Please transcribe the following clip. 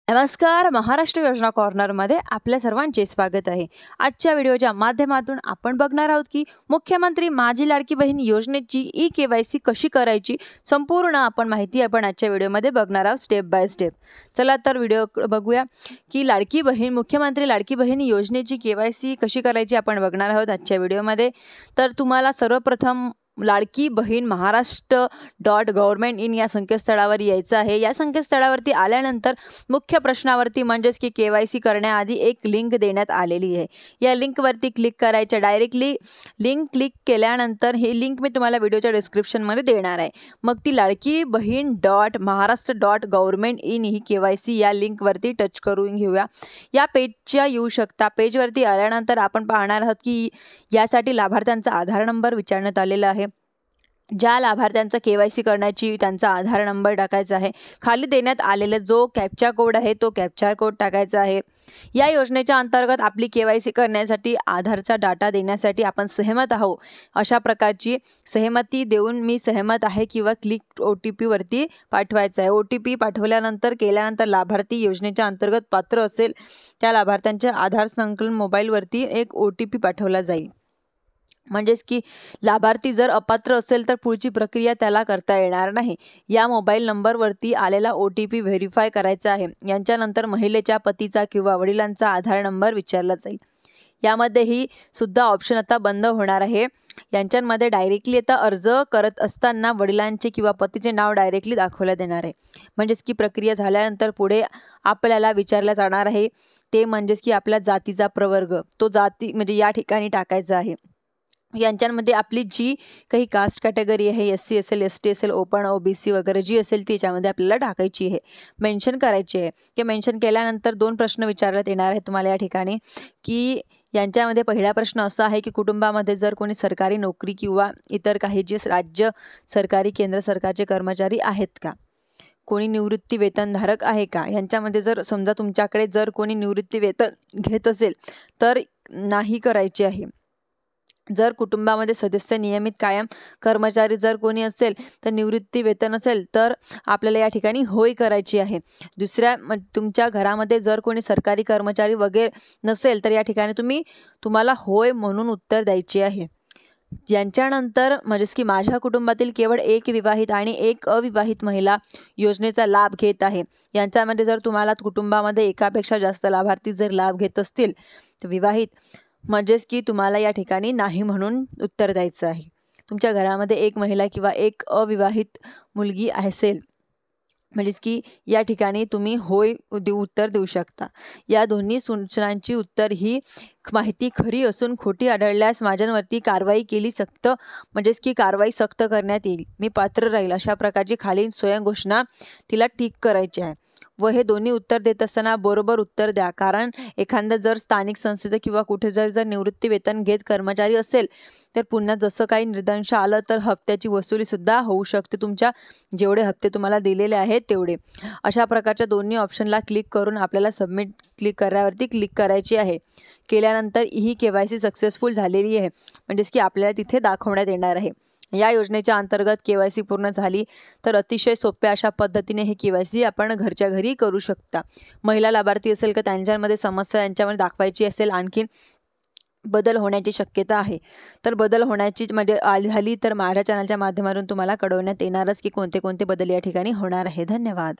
नमस्कार. महाराष्ट्र योजना कॉर्नरमध्ये आपल्या सर्वांचे स्वागत आहे. आजच्या व्हिडिओच्या माध्यमातून आपण बघणार आहोत की मुख्यमंत्री माझी लाडकी बहीण योजनेची ई-केवायसी कशी करायची, संपूर्ण आपण माहिती आपण आजच्या व्हिडिओमध्ये बघणार आहोत स्टेप बाय स्टेप. चला तर व्हिडिओ बघूया की मुख्यमंत्री लाडकी बहीण योजनेची केवायसी कशी करायची आपण बघणार आहोत आजच्या व्हिडिओमध्ये. तर तुम्हाला सर्वप्रथम लाडकी बहीण महाराष्ट्र.गव्हर्नमेंट इन या संकेतस्थळावर यायचं आहे. या संकेतस्थळावरती आल्यानंतर मुख्य प्रश्नावरती म्हणजेच की केवायसी करण्याआधी एक लिंक देण्यात आलेली आहे. या लिंकवरती क्लिक करायचं. डायरेक्टली लिंक क्लिक केल्यानंतर ही लिंक मी तुम्हाला व्हिडिओच्या डिस्क्रिप्शनमध्ये देणार आहे. मग ती Ladki Bahin .महाराष्ट्र.गव्हर्नमेंट in he KYC या लिंकवरती टच करून घेऊया. या पेजच्या येऊ शकता. पेजवरती आल्यानंतर आपण पाहणार आहोत की यासाठी लाभार्थ्यांचा आधार नंबर विचारण्यात आलेला आहे. ज्या लाभार्थ्यांचा केवायसी करण्याची त्यांचा आधार नंबर टाकायचा आहे. खाली देण्यात आलेला जो कॅप्चा कोड आहे तो कॅप्चा कोड टाकायचा आहे. या योजनेच्या अंतर्गत आपली केवायसी करण्यासाठी आधारचा डाटा देण्यासाठी आपण सहमत आहोत अशा प्रकारची सहमती देऊन मी सहमत आहे किंवा क्लिक OTP वरती पाठवायचा आहे. OTP केल्यानंतर लाभार्थी योजनेच्या अंतर्गत पात्र असेल त्या लाभार्थ्यांच्या आधार संकलन मोबाईलवरती एक OTP पाठवला जाईल. म्हणजेच की लाभार्थी जर अपात्र असेल तर पुढची प्रक्रिया त्याला करता येणार नाही. या मोबाईल नंबरवरती आलेला OTP व्हेरीफाय करायचा आहे. यांच्यानंतर महिलेच्या पतीचा किंवा वडिलांचा आधार नंबर विचारला जाईल. यामध्येही सुद्धा ऑप्शन आता बंद होणार आहे. यांच्यामध्ये डायरेक्टली आता अर्ज करत असताना वडिलांचे किंवा पतीचे नाव डायरेक्टली दाखवण्यात येणार आहे. म्हणजेच की प्रक्रिया झाल्यानंतर पुढे आपल्याला विचारलं जाणार आहे ते म्हणजेच की आपल्या जातीचा प्रवर्ग, तो जाती म्हणजे या ठिकाणी टाकायचा आहे. यांच्यामध्ये आपली जी काही कास्ट कॅटेगरी आहे, SC असेल, ST असेल, ओपन, OBC वगैरे जी असेल ती याच्यामध्ये आपल्याला टाकायची आहे, मेन्शन करायची आहे. की मेन्शन केल्यानंतर 2 प्रश्न विचारण्यात येणार आहेत तुम्हाला या ठिकाणी की यांच्यामध्ये पहिला प्रश्न असा आहे की कुटुंबामध्ये जर कोणी सरकारी नोकरी किंवा इतर काही जे राज्य सरकारी केंद्र सरकारचे कर्मचारी आहेत का, कोणी निवृत्ती वेतनधारक आहे का. यांच्यामध्ये जर समजा तुमच्याकडे जर कोणी निवृत्ती वेतन घेत असेल तर नाही करायचे आहे. जर कुटुंबामध्ये सदस्य नियमित कायम कर्मचारी जर कोणी असेल तर निवृत्ती वेतन असेल तर आपल्याला या ठिकाणी होय करायची आहे. तुमच्या घरामध्ये जर कोणी सरकारी कर्मचारी वगैरे नसेल तर या ठिकाणी तुम्हाला होय म्हणून उत्तर द्यायचे आहे. यांच्यानंतर म्हणजेच की माझ्या कुटुंबातील केवळ एक विवाहित आणि एक अविवाहित महिला योजनेचा लाभ घेत आहे. यांच्यामध्ये जर तुम्हाला कुटुंबामध्ये एकापेक्षा जास्त लाभार्थी जर लाभ घेत असतील तर विवाहित म्हणजेच की तुम्हाला या ठिकाणी नाही म्हणून उत्तर द्यायचं आहे. तुमच्या घरामध्ये एक महिला किंवा एक अविवाहित मुलगी असेल म्हणजेच की या ठिकाणी तुम्ही होय उत्तर देऊ शकता. या दोन्ही सूचनांची उत्तर ही माहिती खरी असून खोटी आढळल्यास माझ्यांवरती कारवाई केली म्हणजेच की कारवाई सक्त करण्यात येईल. मी पात्र राहील अशा प्रकारची खालील स्वयंघोषणा तिला टिक करायची आहे. व हे दोन्ही उत्तर देत असताना बरोबर उत्तर द्या. कारण एखादा जर स्थानिक संस्थेचं किंवा कुठे जर निवृत्ती वेतन घेत कर्मचारी असेल तर पुन्हा जसं काही निर्दंश आलं तर हप्त्याची वसुली सुद्धा होऊ शकते. तुमच्या जेवढे हप्ते तुम्हाला दिलेले आहेत तेवढे. अशा प्रकारच्या दोन्ही ऑप्शनला क्लिक करून आपल्याला सबमिट करण्यावरती क्लिक करायची आहे. केल्यानंतर ही केवायसी सक्सेसफुल झालेली आहे म्हणजेच की आपल्याला तिथे दाखवण्यात येणार आहे. या योजनेच्या अंतर्गत केवायसी पूर्ण झाली तर अतिशय सोप्या अशा पद्धतीने ही केवायसी आपण घरच्या घरी करू शकता. महिला लाभार्थी असेल का त्यांच्यामध्ये समस्या यांच्यामध्ये दाखवायची असेल, आणखीन बदल होण्याची शक्यता आहे तर बदल होण्याची झाली तर माझ्या चॅनलच्या माध्यमातून तुम्हाला कळवण्यात येणारच की कोणते कोणते बदल या ठिकाणी होणार आहे. धन्यवाद.